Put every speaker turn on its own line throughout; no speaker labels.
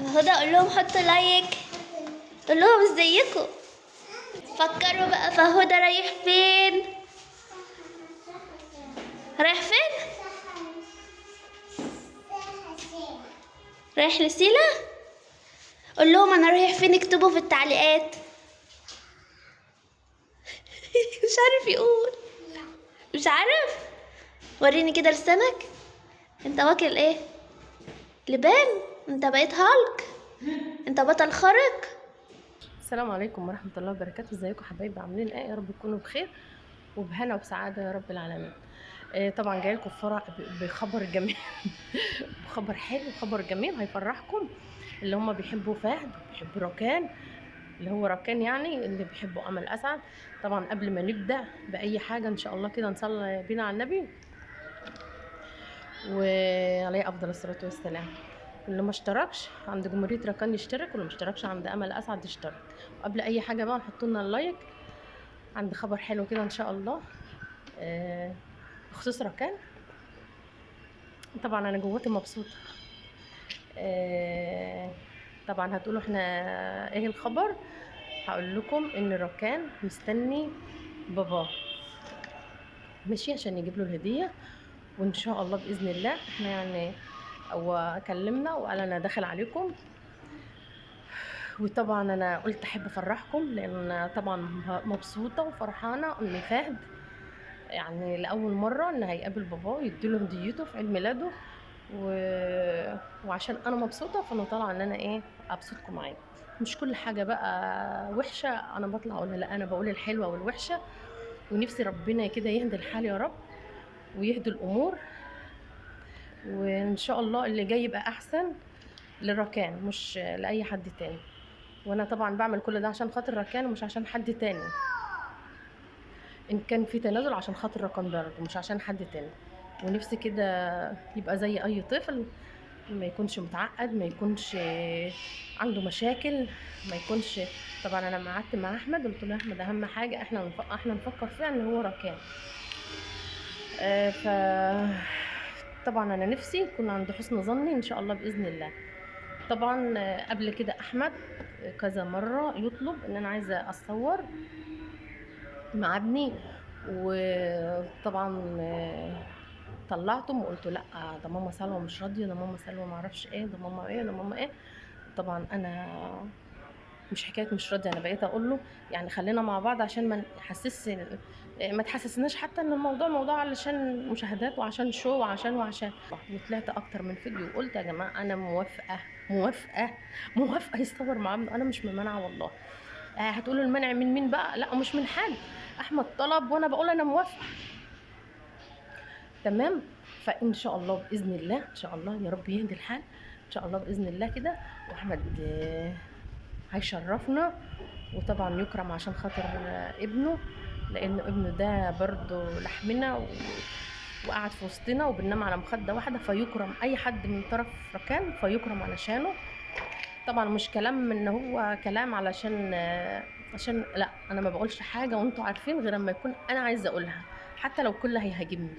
هدى قول لهم حطوا لايك، قول لهم ازيكم. فكروا بقى فهدى رايح فين؟ رايح فين؟ رايح لسيلا؟ قول لهم انا رايح فين، اكتبوا في التعليقات. مش عارف يقول. مش عارف. وريني كده لسانك. انت واكل ايه؟ لبان؟ انت بقيت هالك؟ انت بطل خارق؟
السلام عليكم ورحمة الله وبركاته. ازيكم حبايبي، عاملين ايه؟ يا رب تكونوا بخير وبهنا وبسعادة يا رب العالمين. طبعا جاي لكم بخبر جميل. بخبر حلو، خبر جميل هيفرحكم. اللي هم بيحبوا فهد وبيحبوا ركان، اللي هو ركان يعني اللي بيحبوا امل اسعد. طبعا قبل ما نبدا باي حاجه ان شاء الله كده نصلي بينا على النبي وعليه افضل الصلاه والسلام. واللي ما اشتركش عند جمهوريه ركان يشترك، واللي ما اشتركش عند امل اسعد يشترك. وقبل اي حاجه بقى نحط لنا اللايك عند خبر حلو كده ان شاء الله بخصوص ركان. طبعا انا جواتي مبسوطه. طبعا هتقولوا احنا ايه الخبر؟ هقول لكم ان ركان مستني باباه ماشي عشان يجيب له الهديه، وان شاء الله باذن الله احنا يعني هو كلمنا وقال انا داخل عليكم. وطبعا انا قلت احب افرحكم لان أنا طبعا مبسوطه وفرحانه ان فهد يعني لاول مره ان هيقابل باباه ويديله هديته في عيد ميلاده وعشان انا مبسوطه فانا طالعه ان انا ايه ابسطكم معايا. مش كل حاجه بقى وحشه انا بطلع اقولها، لا انا بقول الحلوه والوحشه. ونفسي ربنا كده يهدي الحال يا رب ويهدي الامور، وان شاء الله اللي جاي يبقى احسن للركان مش لاي حد تاني. وانا طبعا بعمل كل ده عشان خاطر ركان ومش عشان حد تاني. ان كان في تنازل عشان خاطر رقم برضه مش عشان حد تاني. ونفسي كده يبقى زي اي طفل، ما يكونش متعقد، ما يكونش عنده مشاكل، ما يكونش. طبعا انا قعدت مع احمد قلت له احمد اهم حاجه احنا نفكر فيها ان هو ركان. ف طبعا انا نفسي يكون عند حسن ظني ان شاء الله باذن الله. طبعا قبل كده احمد كذا مره يطلب ان انا عايزه اتصور مع ابني. وطبعا طلعته وقلت لا، ده ماما سلوى مش راضيه، ده ماما سلوى ما اعرفش ايه، ده ماما ايه، ده ماما ايه. طبعا انا مش حكايه مش راضيه، انا بقيت اقول له يعني خلينا مع بعض عشان ما تحسسناش حتى ان الموضوع موضوع علشان مشاهدات وعشان شو وعشان. وطلعت اكتر من فيديو وقلت يا جماعه انا موافقه يصور مع ابنه، انا مش ممانعه والله. هتقولوا المنع من مين بقى؟ لا مش من حد، احمد طلب وانا بقول انا موافقه. تمام. فان شاء الله باذن الله ان شاء الله يا رب يهدي الحال ان شاء الله باذن الله كده. واحمد هيشرفنا وطبعا يكرم عشان خاطر ابنه، لان ابنه ده برضه لحمنا وقعد في وسطنا وبننام على مخده واحده، فيكرم اي حد من طرف ركان فيكرم علشانه. طبعا مش كلام ان هو كلام علشان عشان لا، انا ما بقولش حاجه وانتوا عارفين غير اما يكون انا عايزه اقولها حتى لو كل هيهاجمني.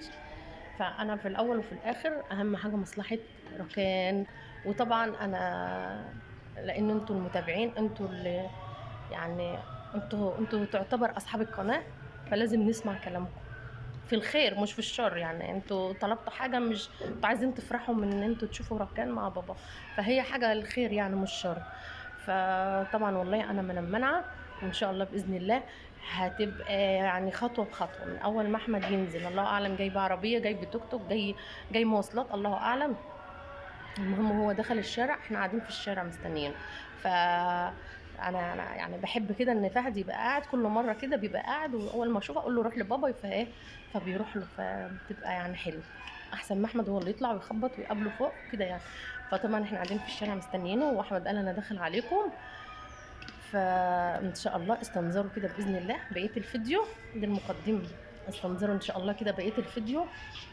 فانا في الاول وفي الاخر اهم حاجه مصلحه ركان. وطبعا انا لان انتوا المتابعين انتوا اللي يعني انتوا تعتبر اصحاب القناه، فلازم نسمع كلامكم في الخير مش في الشر. يعني انتوا طلبتوا حاجه، مش انتوا عايزين تفرحوا من ان انتوا تشوفوا ركان مع بابا، فهي حاجه للخير يعني مش شر. فطبعا والله انا من المنعه، وان شاء الله باذن الله هتبقى يعني خطوه بخطوه. من اول ما احمد ينزل الله اعلم جاي بعربيه جاي بتوك توك جاي مواصلات الله اعلم. المهم هو دخل الشارع احنا قاعدين في الشارع مستنيين. ف انا يعني بحب كده ان فهد يبقى قاعد كل مره كده بيبقى قاعد، واول ما اشوفه اقول له روح لبابا فايه فبيروح له، فبتبقى يعني حلو احسن ما احمد هو اللي يطلع ويخبط ويقابله فوق كده يعني. فطبعا احنا قاعدين في الشارع مستنيينه واحمد قال انا داخل عليكم. فان شاء الله استنظروا كده باذن الله بقيه الفيديو، دي المقدمه. استنظروا ان شاء الله كده بقيه الفيديو،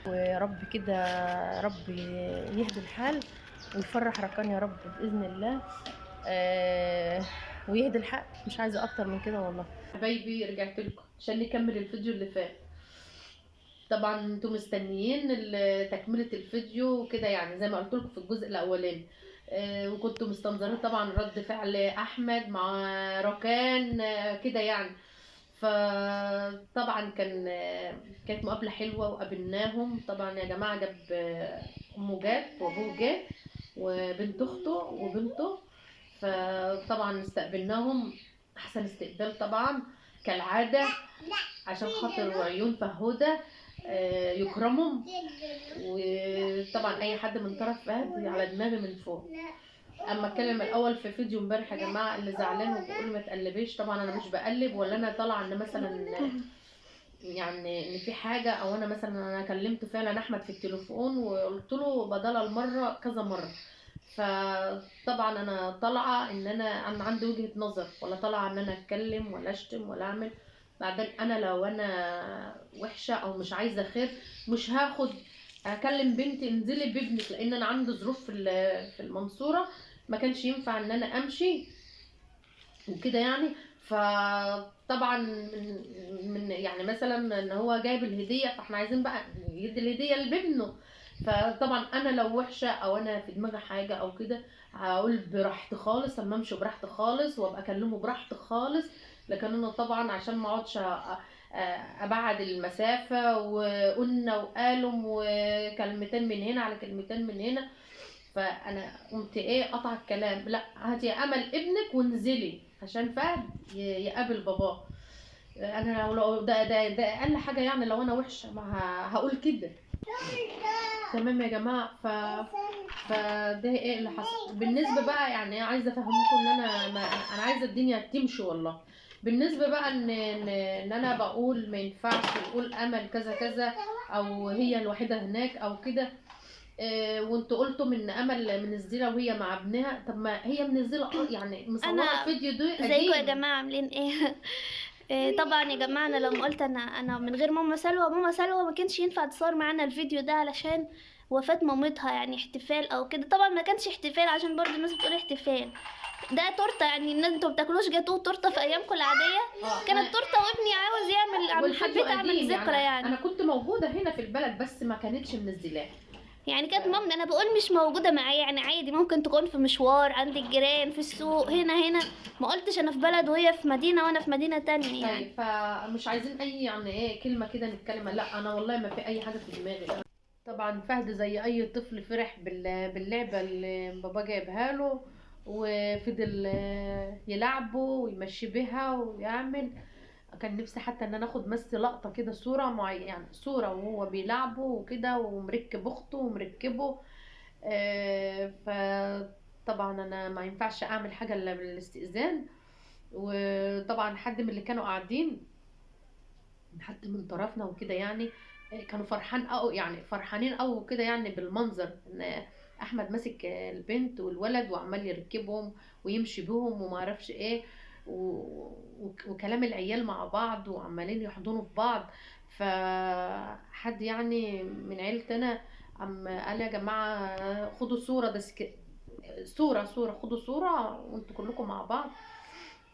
ورب كده رب يهدي الحال ويفرح ركان يا رب باذن الله. ويهدي الحق، مش عايزه اكتر من كده والله. حبايبي رجعت لكم عشان نكمل الفيديو اللي فات. طبعا انتم مستنيين تكمله الفيديو وكده يعني زي ما قلت لكم في الجزء الاولاني. وكنتوا مستنظرين طبعا رد فعل احمد مع ركان كده يعني. فطبعا كانت مقابله حلوه وقابلناهم طبعا يا جماعه. جاب امه جات وابوه جه وبنت اخته وبنته، فطبعا استقبلناهم احسن استقبال طبعا كالعاده، عشان خاطر عيون فهوده يكرمهم. وطبعا اي حد من طرف فهد على دماغي من فوق. اما اتكلم الاول في فيديو امبارح يا جماعه اللي زعلان وبيقول ما تقلبيش، طبعا انا مش بقلب ولا انا طالعه ان مثلا يعني ان في حاجه، او انا مثلا انا كلمت فعلا احمد في التليفون وقلت له بدل المره كذا مره. فطبعا انا طالعه ان انا عندي وجهه نظر، ولا طالعه ان انا اتكلم ولا اشتم ولا اعمل. بعدين انا لو انا وحشه او مش عايزه خير مش هاخد اكلم بنتي انزلي بابنك، لان انا عندي ظروف في المنصوره ما كانش ينفع ان انا امشي وكده يعني. فطبعا من يعني مثلا ان هو جايب الهديه، فاحنا عايزين بقى يدي الهديه لابنه. فطبعا انا لو وحشه او انا في دماغي حاجه او كده هقول براحتي خالص، اما امشي براحتي خالص وابقى اكلمه براحتي خالص. لكن انا طبعا عشان ما اقعدش ابعد المسافه وقلنا وقالوا وكلمتين من هنا على كلمتين من هنا. فانا قمت قطع الكلام، لا هاتي يا امل ابنك وانزلي عشان فهد يقابل باباه. انا لو ده اقل حاجه يعني، لو انا وحشه ما هقول كده. تمام يا جماعه. فده اللي حصل. بالنسبه بقى يعني عايزه افهمكم ان انا عايزه الدنيا تمشي والله. بالنسبه بقى ان انا بقول ما ينفعش نقول امل كذا كذا او هي الوحيده هناك او كده. وانتوا قلتوا ان امل منزله وهي مع ابنها. طب ما هي منزله يعني مصوره
انا
الفيديو ده
ازيكم يا
قديم.
جماعه عاملين ايه؟ طبعا يا جماعه انا لما قلت انا من غير ماما سلوى ما كانش ينفع تصور معانا الفيديو ده علشان وفاة مامتها، يعني احتفال او كده. طبعا ما كانش احتفال عشان برضه الناس بتقول احتفال، ده تورته. يعني ان انتوا بتاكلوش جاتوه تورته في ايامكم العاديه؟ كانت تورته وابني عاوز يعمل
والفيديو
حبيت اعمل
قديم
ذكرى يعني.
انا كنت موجوده هنا في البلد بس ما كانتش منزلاه.
يعني كانت مامتي، انا بقول مش موجوده معايا يعني عادي، ممكن تكون في مشوار عند الجيران في السوق هنا. ما قلتش انا في بلد وهي في مدينه وانا في مدينه تانية يعني.
طيب فمش عايزين اي يعني كلمه كده نتكلم. لا انا والله ما في اي حاجه في دماغي. طبعا فهد زي اي طفل فرح باللعبه اللي بابا جايبها له، وفضل يلعبه ويمشي بيها ويعمل. كان نفسي حتى ان انا اخد بس لقطه كده صوره معينه، يعني صوره وهو بيلعبه وكده ومركب اخته ومركبه. فطبعا انا ما ينفعش اعمل حاجه الا بالاستئذان. وطبعا حد من اللي كانوا قاعدين، حد من طرفنا وكده يعني، كانوا فرحانين قوي كده يعني بالمنظر ان احمد ماسك البنت والولد وعمال يركبهم ويمشي بهم وما اعرفش ايه وكلام العيال مع بعض وعمالين يحضنوا في بعض. فحد يعني من عيلتنا قال يا جماعه خدوا صوره ده صوره خدوا صوره وانتوا كلكم مع بعض.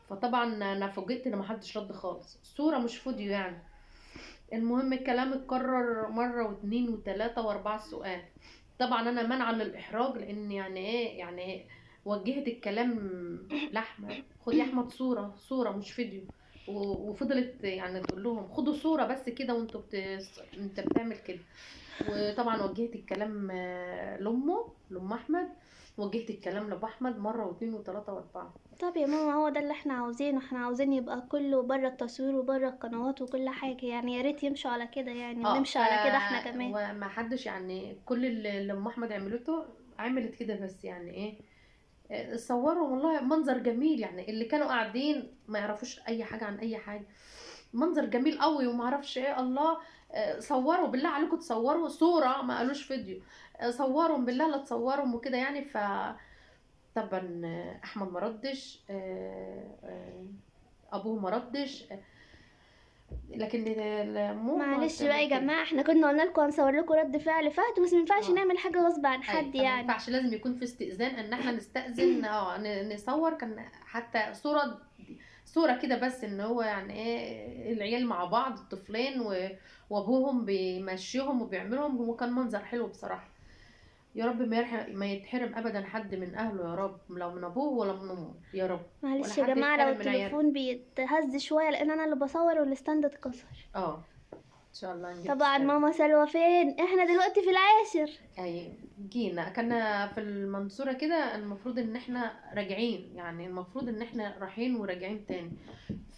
فطبعا انا فوجئت ان محدش رد خالص، صوره مش فيديو يعني. المهم الكلام اتكرر مرة واتنين وتلاتة واربعة سؤال. طبعا انا منعا للاحراج، لان يعني وجهت الكلام لاحمد، خد يا احمد صورة مش فيديو. وفضلت يعني تقول لهم خدوا صورة بس كده وانتوا انت بتعمل كده. وطبعا وجهت الكلام لام احمد، وجهت الكلام لابو احمد مرة واتنين وتلاتة واربعة.
طب يا ماما هو ده اللي احنا عاوزينه، احنا عاوزين يبقى كله بره التصوير وبره القنوات وكل حاجة يعني. يا ريت يمشوا على كده يعني ونمشي على كده احنا كمان.
هو ما حدش يعني، كل اللي ام احمد عملت كده بس يعني صوروا والله منظر جميل يعني. اللي كانوا قاعدين ما يعرفوش اي حاجه عن اي حاجه، منظر جميل قوي وما اعرفش الله. صوروا بالله عليكم، تصوروا صوره ما قالوش فيديو. صوروا بالله لا تصوروا وكده يعني. طبعا احمد ما ردش، ابوه ما ردش. لكن ماما
معلش بقى يا
تعمل كده.
جماعة، احنا كنا قلنا لكم هنصور لكم رد فعل فهد، بس ما ينفعش
آه.
نعمل حاجة غصب عن حد
فما
يعني.
ينفعش، لازم يكون في استئذان ان احنا نستأذن نصور. كان حتى صورة كده بس ان هو يعني العيال مع بعض الطفلين وابوهم بيمشيهم وبيعملهم، وكان منظر حلو بصراحة يا رب ما يتحرم ابدا حد من اهله، يا رب، لو من ابوه ولا من امه، يا رب.
معلش
ولا
يا
حد
جماعة، لو
يتحرم من عياله.
التليفون بيتهز شوية لان انا اللي بصور والستاند اتكسر.
ان شاء الله نجيب
طبعا
ستاند.
ماما سلوى فين؟ احنا دلوقتي في العاشر.
اي جينا كنا في المنصورة كده، المفروض ان احنا راجعين، يعني المفروض ان احنا رايحين وراجعين تاني.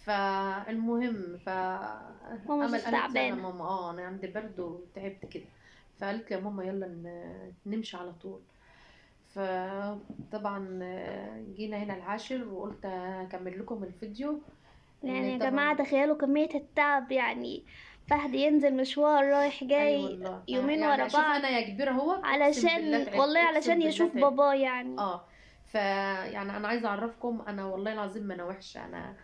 فالمهم
ماما
امل
مش
قالت يلا
تعبانة.
ماما انا عندي برد وتعبت كده، فقالت لي يا ماما يلا نمشي على طول. فطبعا جينا هنا العاشر وقلت اكمل لكم الفيديو.
يعني
ان
يا
طبعا
جماعة تخيلوا كمية التعب، يعني فهد ينزل مشوار رايح
اي
جاي
والله،
يومين ورا
يعني شوف
بعض
انا يا كبيره اهو، اقسم بالله
علشان
تعبت،
والله
اقسم
علشان
بالله
يشوف
تعبت.
باباه يعني.
يعني انا عايزه اعرفكم، انا والله العظيم ما انا وحشه، انا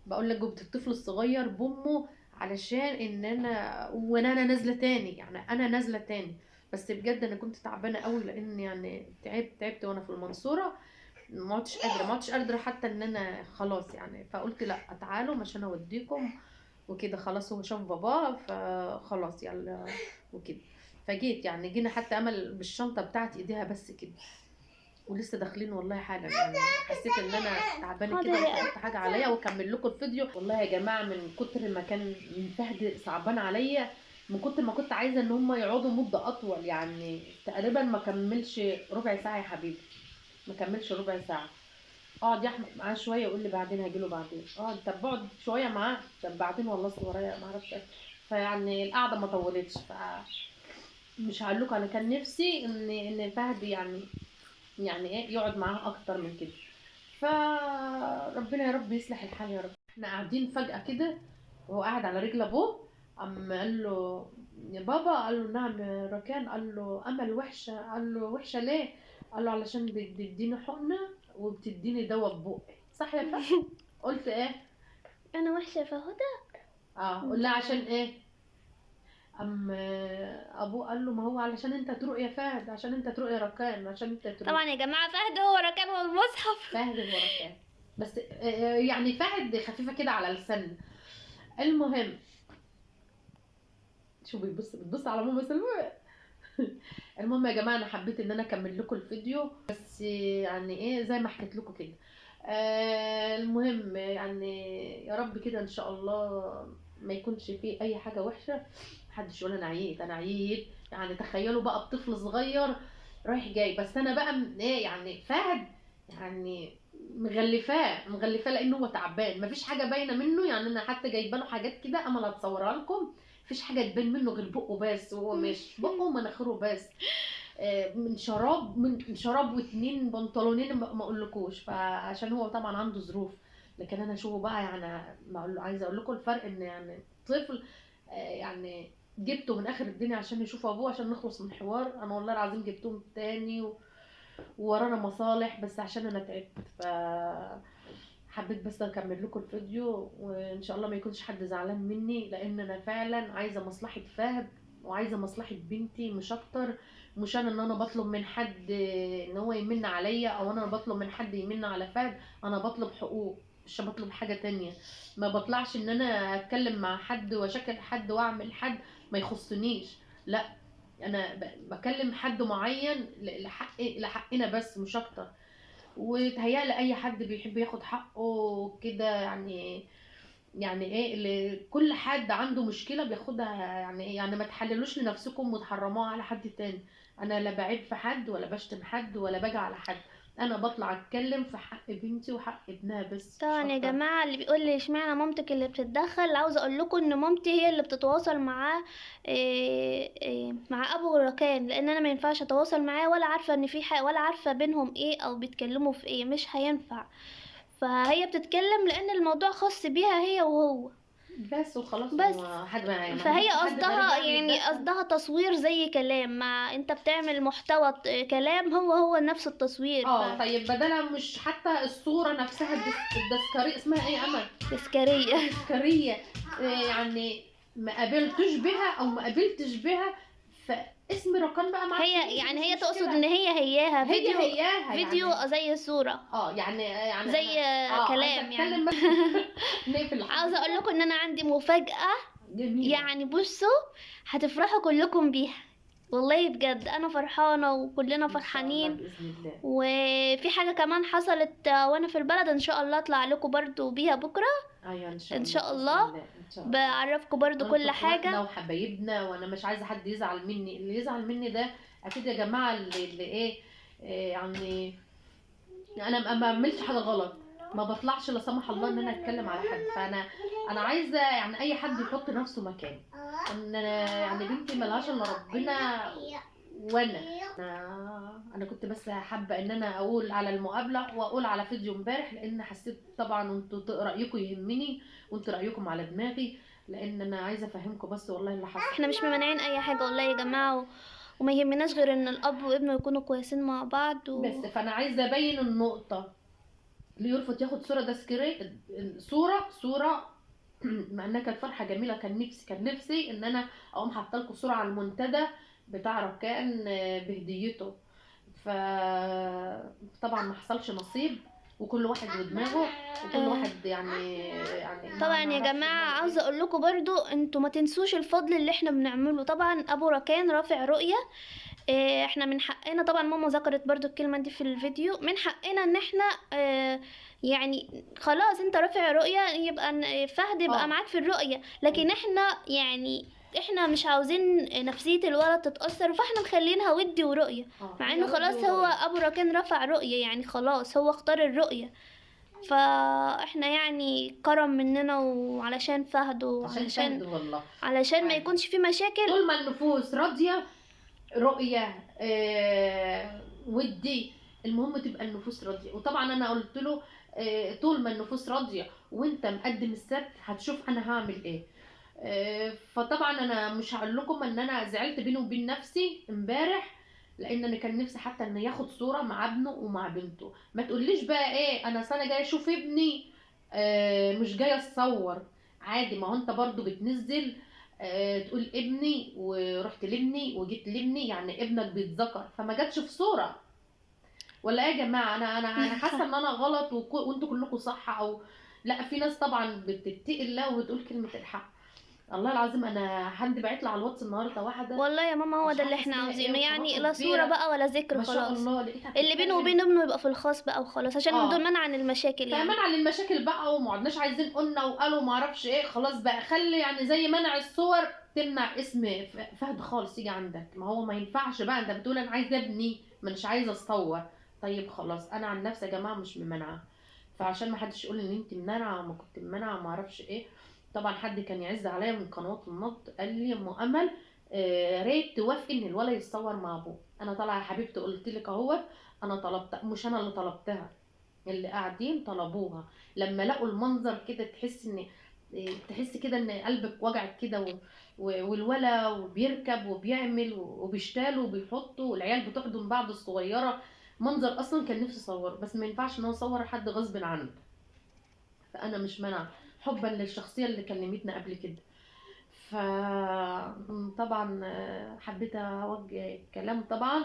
بقول لك جبت الطفل الصغير بامه علشان ان انا نازله تاني، يعني انا نازله تاني. بس بجد انا كنت تعبانه قوي، لان يعني تعبت وانا في المنصوره، ما عدتش قادره حتى ان انا خلاص يعني. فقلت لا تعالوا عشان اوديكم وكده، خلاص هو شاف باباه فخلاص يلا وكده. فجيت يعني جينا حتى امل بالشنطه بتاعتي ايديها بس كده، ولسه داخلين والله حالا. يعني حسيت ان انا تعبانه
حاضر
كده،
يا
قلت احط حاجه عليا واكمل لكم الفيديو. والله يا جماعه من كتر ما كان فهد صعبان عليا، من كتر ما كنت عايزه ان هم يقعدوا مده اطول، يعني تقريبا ما كملش ربع ساعه يا حبيبي، ما كملش ربع ساعه. اقعد يا احمد معاه شويه يقول لي بعدين هجيله بعدين، طب بقعد شويه معاه، طب بعدين والله اصل ورايا ما اعرفش إيه. فيعني القعده ما طولتش. مش هقول لكم انا كان نفسي ان فهد يعني ايه يقعد معاه اكتر من كده. فربنا يا رب يصلح الحال يا رب. احنا قاعدين فجأة كده وهو قاعد على رجل ابوه، قال له يا بابا، قال له نعم يا ركان، قال له امل وحشة، قال له وحشة ليه؟ قال له علشان بتديني حقنة وبتديني دواء ببقي، صح يا فهد؟ قلت ايه؟
انا وحشة فهدى.
قول لها عشان ايه؟ ابوه قال له ما هو علشان انت تروق يا فهد، عشان انت تروق يا ركان، عشان انت تروق.
طبعا يا جماعة فهد هو ركان والمصحف.
فهد هو ركان، بس يعني فهد خفيفه كده على لسان. المهم شو بتبص على ماما سلمى. المهم يا جماعه انا حبيت ان انا اكمل لكم الفيديو، بس يعني ايه زي ما حكيت لكم كده. المهم يعني يا رب كده ان شاء الله ما يكونش فيه اي حاجه وحشه، محدش يقول انا عييت انا عييت. يعني تخيلوا بقى بطفل صغير رايح جاي، بس انا بقى ايه يعني فهد يعني مغلفاه لانه هو تعبان، مفيش حاجه باينه منه. يعني انا حتى جايبه له حاجات كده امل هتصورها لكم، مفيش حاجه تبان منه غير بقه بس، وهو ماشي بقه ومناخيره بس. من شراب واتنين بنطلونين ما اقولكوش، فعشان هو طبعا عنده ظروف. لكن انا اشوفه بقى يعني ما اقول عايزه اقول لكم الفرق ان يعني طفل يعني جبته من اخر الدنيا عشان يشوف ابوه عشان نخلص من حوار. انا والله العظيم جبتهم تاني وورانا مصالح، بس عشان انا تعبت. حبيت بس اكمل لكم الفيديو، وان شاء الله ما يكونش حد زعلان مني، لان انا فعلا عايزه مصلحه فهد وعايزه مصلحه بنتي مش اكتر. مش انا ان انا بطلب من حد ان هو يمن عليا، او انا بطلب من حد يمن على فهد. انا بطلب حقوق، مش بطلب حاجه تانية. ما بطلعش ان انا اتكلم مع حد واشكل حد واعمل حد ما يخصنيش، لا. انا بكلم حد معين لحقنا بس مش اكتر. وتهيألي اي حد بيحب ياخد حقه كده، يعني ايه اللي كل حد عنده مشكلة بياخدها، يعني ما تحللوش لنفسكم وتحرموها على حد تاني. انا لا بعيب في حد ولا بشتم حد ولا باجي على حد، انا بطلع اتكلم في حق بنتي وحق ابنها بس مش
طبعا يا
اكتر.
جماعة اللي بيقول لي اشمعنى مامتك اللي بتتدخل، عاوزة اقول لكم ان مامتي هي اللي بتتواصل معاه مع ابو ركان، لان انا ما ينفعش اتواصل معاه ولا عارفة ان في حاجة ولا عارفة بينهم ايه او بيتكلموا في ايه، مش هينفع. فهي بتتكلم لان الموضوع خاص بيها هي وهو
بس وخلاص،
بس.
هو حد ما
فهي
عندكش حد غريب
قصدها
يعني
يعني
يتدخل.
قصدها تصوير زي كلام، مع انت بتعمل محتوى كلام، هو نفس التصوير.
طيب بدلها مش حتى الصورة نفسها الدسكرية اسمها ايه امل؟
تذكارية.
تذكارية. يعني ما قابلتش بها او ما قابلتش بها، فاسم رقم بقى معاك
هي يعني هي تقصد ان هياها فيديو،
هياها
فيديو
يعني.
زي صورة
يعني
زي
عايزة
كلام يعني.
اتكلم بس. نقفل
عاوزة اقول لكم ان انا عندي مفاجأة،
جميلة.
يعني بصوا هتفرحوا كلكم بيها. والله بجد انا فرحانه وكلنا
ان شاء الله
فرحانين.
باذن الله.
وفي حاجه كمان حصلت وانا في البلد، ان شاء الله اطلع لكم برضو بيها بكره
ايوه ان شاء
ان
الله
شاء
باذن
الله.
الله ان شاء الله.
بعرفكم برضو
برضه
كل
اخواتنا
حاجه.
وحبايبنا، وانا مش عايزه حد يزعل مني. اللي يزعل مني ده اكيد يا جماعه اللي ايه، يعني انا ما بعملش حاجه غلط، ما بطلعش لا سمح الله ان انا اتكلم على حد. فانا عايزه يعني اي حد يحط نفسه مكاني. ان يعني بنتي ملهاش الا ربنا، وانا انا كنت بس حابه ان انا اقول على المقابله واقول على فيديو امبارح، لان حسيت طبعا انتوا رايكم يهمني، وانتوا رايكم على دماغي، لان انا عايزه افهمكم بس والله اللي حصل.
احنا مش ممانعين اي حاجه والله يا جماعه، وما يهمناش غير ان الاب وابنه يكونوا كويسين مع بعض
بس فانا عايزه ابين النقطه. اللي يرفض ياخد صوره تذكاريه، صوره مع انها كانت فرحه جميله. كان نفسي ان انا اقوم حاطه لكم صوره على المنتدى بتاع ركان بهديته. فطبعا ما حصلش نصيب، وكل واحد ودماغه، وكل واحد يعني
طبعا
ما
يا
نعرفش
جماعه
دماغه
عاوزه اقول لكم برضو انتوا ما تنسوش الفضل اللي احنا بنعمله. طبعا ابو ركان رافع رؤيه، احنا من حقنا، طبعا ماما ذكرت برضو الكلمة دي في الفيديو، من حقنا ان احنا يعني خلاص انت رافع رؤية، يبقى فهد يبقى معاك في الرؤية، لكن احنا يعني احنا مش عاوزين نفسية الولد تتأثر، فاحنا مخلينها ودي ورؤية، مع
هي
انه
ودي
خلاص هو
ورؤية.
ابو ركان رفع رؤية، يعني خلاص هو اختار الرؤية. فاحنا يعني كرم مننا وعلشان فهد
عشان فهد
وعلشان
والله.
علشان ما
عادي.
يكونش في مشاكل.
طول ما النفوس راضيه، رؤيه ودي، المهم تبقى النفوس راضيه. وطبعا انا قلت له طول ما النفوس راضيه وانت مقدم السبت هتشوف انا هعمل ايه. فطبعا انا مش هقول لكم ان انا زعلت بيني وبين نفسي امبارح، لان انا كان نفسي حتى ان ياخد صوره مع ابنه ومع بنته. ما تقوليش بقى ايه انا سنه جايه اشوف ابني مش جايه اتصور. عادي، ما هو انت برضو بتنزل تقول ابني ورحت لابني وجيت لابني، يعني ابنك بيتذكر، فما جاتش في صوره. ولا ايه يا جماعه؟ انا حاسه ان انا غلط وانتوا كلكم صح، او لا، في ناس طبعا بتتقي الله وبتقول كلمه الحق. الله العظيم انا حد بعت لي على الواتس النهارده واحده،
والله يا ماما هو
مش
ده اللي
عارفه
احنا
اسمها ايه،
عاوزينه، يعني
وقناته
لا صورة
كبيره
بقى ولا ذكر،
ما شاء
خلاص
الله، لقيتها
اللي بينه
بتتكلم.
وبين ابنه يبقى في الخاص بقى وخلاص، عشان دول
اه،
منع عن المشاكل يعني.
فمنع للمشاكل بقى، وما عدناش عايزين قلنا وقالوا ما اعرفش ايه. خلاص بقى خلي يعني زي منع الصور تمنع اسم فهد خالص يجي عندك. ما هو ما ينفعش بقى، انت بتقول انا عايزه ابني مش عايزه اتصور. طيب خلاص، انا عن نفسي يا جماعه مش ممنعه، فعشان ما حدش يقول ان انت منعه وما كنت منعه ما اعرفش ايه. طبعا حد كان يعز عليا من قنوات النقد قال لي ام امل ريت توافقي ان الولد يتصور مع ابوه. انا طالعه يا حبيبتي قلت لك اهوت، انا طلبت، مش انا اللي طلبتها، اللي قاعدين طلبوها. لما لقوا المنظر كده تحس كده ان قلبك وجعك كده والولا وبيركب وبيعمل وبيشتال وبيحط، والعيال بتحضن بعض الصغيره. منظر اصلا كان نفسي اصوره، بس ما ينفعش ان انا اصور حد غصب عنه. فانا مش منع، حبا للشخصيه اللي كلمتنا قبل كده. فطبعا حبيت اوجه كلام. طبعا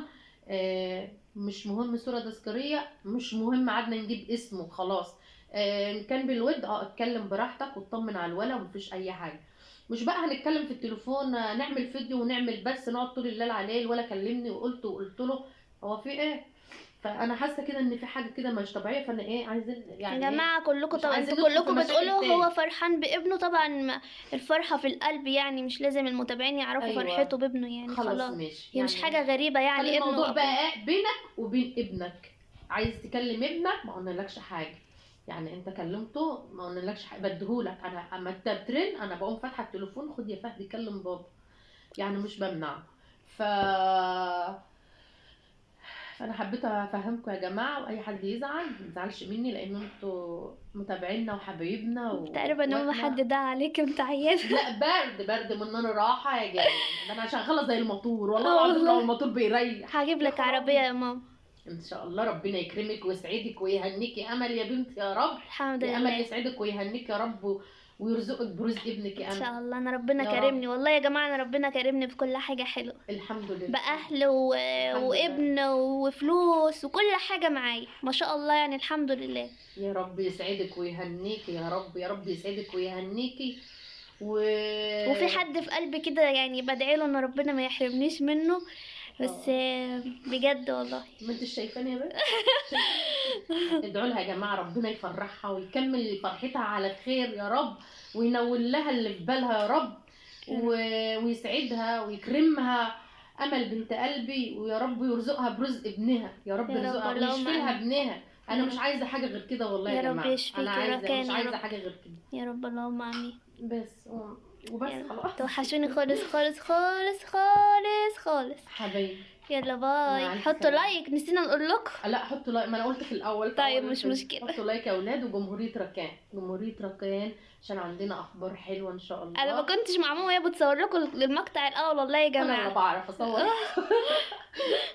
مش مهم صورة تذكارية، مش مهم قعدنا نجيب اسمه خلاص. كان بالود اتكلم براحتك واطمن على الولا ومفيش اي حاجة. مش بقى هنتكلم في التليفون نعمل فيديو ونعمل بس نقعد طول الليل عليه. الولا كلمني وقلت له هو في ايه. فانا حاسه كده ان في حاجه كده مش طبيعيه. فانا ايه عايزين
يا
يعني
جماعة كلكم
مش
طبعا
عايزين
انتوا
ندخل في
كلكم
مشاكل
بتقولوا هو
تاني.
فرحان بابنه، طبعا الفرحة في القلب، يعني مش لازم المتابعين يعرفوا فرحته
ايوه
بابنه، يعني
خلاص
خلاص
ماشي
هي مش
يعني.
حاجة غريبة
خلي
يعني ابنه
الموضوع
وابوه.
بقى بينك وبين ابنك. عايز تكلم ابنك ما قلنالكش حاجه، يعني انت كلمته ما قلنالكش حاجه، بديهولك انا. اما انت بترن انا بقوم فاتحه التليفون، خد يا فهد كلم بابا، يعني مش بمنعه. ف فانا حبيت افهمكم يا جماعه، واي حد يزعل ما يزعلش مني، لان انتوا متابعينا وحبايبنا
تقريبا ان هو حد
واخواتنا.
دعا عليك انت عيان.
لا، برد من انا راحه يا جاي. ده انا شغاله زي الموتور والله العظيم، لو
والله
الموتور بيريح.
هجيب
يا
لك عربية
خرابي.
يا ماما.
ان شاء الله ربنا يكرمك ويسعدك ويهنيك يا امل يا بنت يا رب.
الحمد
يا امل
لله.
يسعدك ويهنيك يا رب ويرزقك برزق ابنك
ان
يا امل.
شاء الله انا ربنا
يا رب.
كرمني، والله يا جماعة انا ربنا كرمني بكل حاجة حلوة،
الحمد لله.
بأهل
الحمد لله.
وابن وفلوس وكل حاجة معايا ما شاء الله، يعني الحمد لله.
يا رب يسعدك ويهنيك يا رب، يا رب يسعدك ويهنيكي
وفي حد في قلبي كده يعني بدعي له ان ربنا ما يحرمنيش منه، بس بجد والله.
ما انت شايفاني يا بنت؟ ادعوا لها يا جماعه ربنا يفرحها ويكمل فرحتها على خير يا رب، وينول لها اللي في بالها يا رب، ويسعدها ويكرمها. امل بنت قلبي، ويا رب يرزقها برزق ابنها، يا رب
يا رب
يرزقها
اللهم
ويشفي لها
آمين.
ابنها. انا
يا
مش
رب.
عايزه حاجه غير كده والله
يا
يا
رب
جماعه.
يشفيك
انا
يا
عايزه،
ركان
مش
يا
عايزه
رب.
حاجه غير كده.
يا رب اللهم امين.
بس وبس
يلا
خلاص.
توحشوني خالص خالص خالص خالص خالص.
حبايبي
يلا
مع
باي.
ألف
حطوا
سلامة.
لايك، نسينا نقول لكم.
لا حطوا لايك، ما انا قلت في الاول.
طيب مش مشكلة.
حطوا لايك يا اولاد، وجمهوريه ركان، جمهوريه ركان، عشان عندنا اخبار حلوه ان شاء الله.
انا ما كنتش مع ماما وهي بتصور لكم المقطع الاول والله يا
انا لا
جماعه.
بعرف اصور.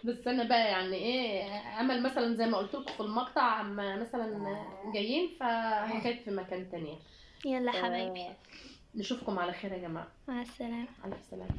بس انا بقى يعني ايه، امل مثلا زي ما قلت لكم في المقطع، اما مثلا جايين فكانت في مكان تاني.
يلا حبايبي،
نشوفكم على خير يا جماعه.
مع السلامه.
على السلامه.